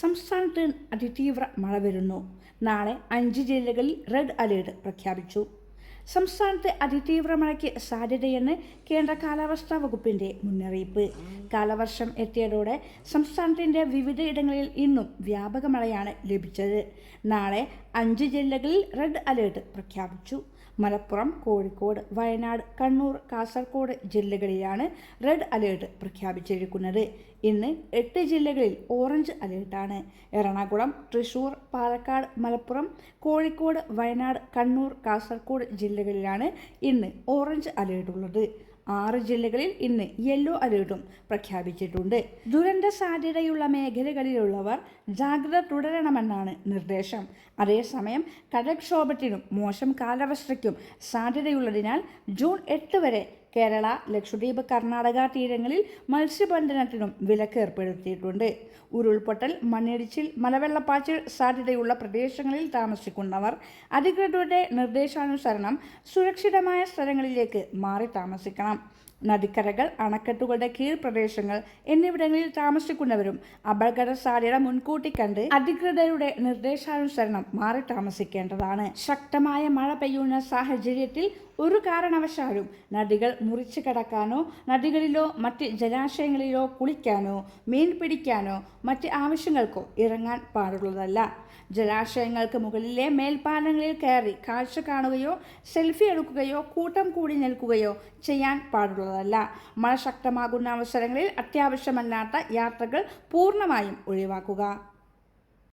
സംസ്ഥാനത്ത് അതിതീവ്ര മഴ വരുന്നു. നാളെ 5 ജില്ലകളിൽ റെഡ് അലേർട്ട് പ്രഖ്യാപിച്ചു. സംസ്ഥാനത്ത് അതിതീവ്ര മഴയ്ക്ക് സാധ്യതയെന്ന് കേന്ദ്ര കാലാവസ്ഥാ വകുപ്പിന്റെ മുന്നറിയിപ്പ്. കാലവർഷം എത്തിയതോടെ സംസ്ഥാനത്തിന്റെ വിവിധയിടങ്ങളിൽ ഇന്നും വ്യാപക മഴയാണ് ലഭിച്ചത്. നാളെ 5 ജില്ലകളിൽ റെഡ് അലേർട്ട് പ്രഖ്യാപിച്ചു. മലപ്പുറം, കോഴിക്കോട്, വയനാട്, കണ്ണൂർ, കാസർഗോഡ് ജില്ലകളിലാണ് റെഡ് അലേർട്ട് പ്രഖ്യാപിച്ചിരിക്കുന്നത്. ഇന്ന് 8 ജില്ലകളിൽ ഓറഞ്ച് അലേർട്ടാണ്. എറണാകുളം, തൃശൂർ, പാലക്കാട്, മലപ്പുറം, കോഴിക്കോട്, വയനാട്, കണ്ണൂർ, കാസർഗോഡ് ജില്ലകളിലാണ് ഇന്ന് ഓറഞ്ച് അലേർട്ടുള്ളത്. 6 ജില്ലകളിൽ ഇന്ന് യെല്ലോ അലേർട്ടും പ്രഖ്യാപിച്ചിട്ടുണ്ട്. ദുരന്ത സാധ്യതയുള്ള മേഖലകളിലുള്ളവർ ജാഗ്രത തുടരണമെന്നാണ് നിർദ്ദേശം. അതേസമയം കടൽക്ഷോഭത്തിനും മോശം കാലാവസ്ഥയ്ക്കും സാധ്യതയുള്ളതിനാൽ ജൂൺ 8 വരെ കേരള, ലക്ഷദ്വീപ്, കർണാടക തീരങ്ങളിൽ മത്സ്യബന്ധനത്തിനും വിലക്ക് ഏർപ്പെടുത്തിയിട്ടുണ്ട്. ഉരുൾപൊട്ടൽ, മണ്ണിടിച്ചിൽ, മലവെള്ളപ്പാച്ചിൽ സാധ്യതയുള്ള പ്രദേശങ്ങളിൽ താമസിക്കുന്നവർ അധികൃതരുടെ നിർദ്ദേശാനുസരണം സുരക്ഷിതമായ സ്ഥലങ്ങളിലേക്ക് മാറി താമസിക്കണം. നദിക്കരകൾ, അണക്കെട്ടുകളുടെ കീഴ്പ്രദേശങ്ങൾ എന്നിവിടങ്ങളിൽ താമസിക്കുന്നവരും അപകട സാധ്യത മുൻകൂട്ടി കണ്ട് അധികൃതരുടെ നിർദ്ദേശാനുസരണം മാറി താമസിക്കേണ്ടതാണ്. ശക്തമായ മഴ പെയ്യുന്ന സാഹചര്യത്തിൽ ഒരു കാരണവശാലും നദികൾ മുറിച്ചു കടക്കാനോ നദികളിലോ മറ്റ് ജലാശയങ്ങളിലോ കുളിക്കാനോ മീൻ പിടിക്കാനോ മറ്റ് ആവശ്യങ്ങൾക്കോ ഇറങ്ങാൻ പാടുള്ളതല്ല. ജലാശയങ്ങൾക്ക് മുകളിലെ മേൽപ്പാലങ്ങളിൽ കയറി കാഴ്ച കാണുകയോ സെൽഫി എടുക്കുകയോ കൂട്ടം കൂടി നിൽക്കുകയോ ചെയ്യാൻ പാടുള്ളതല്ല. മഴ ശക്തമാകുന്ന അവസരങ്ങളിൽ അത്യാവശ്യമല്ലാത്ത യാത്രകൾ പൂർണ്ണമായും ഒഴിവാക്കുക.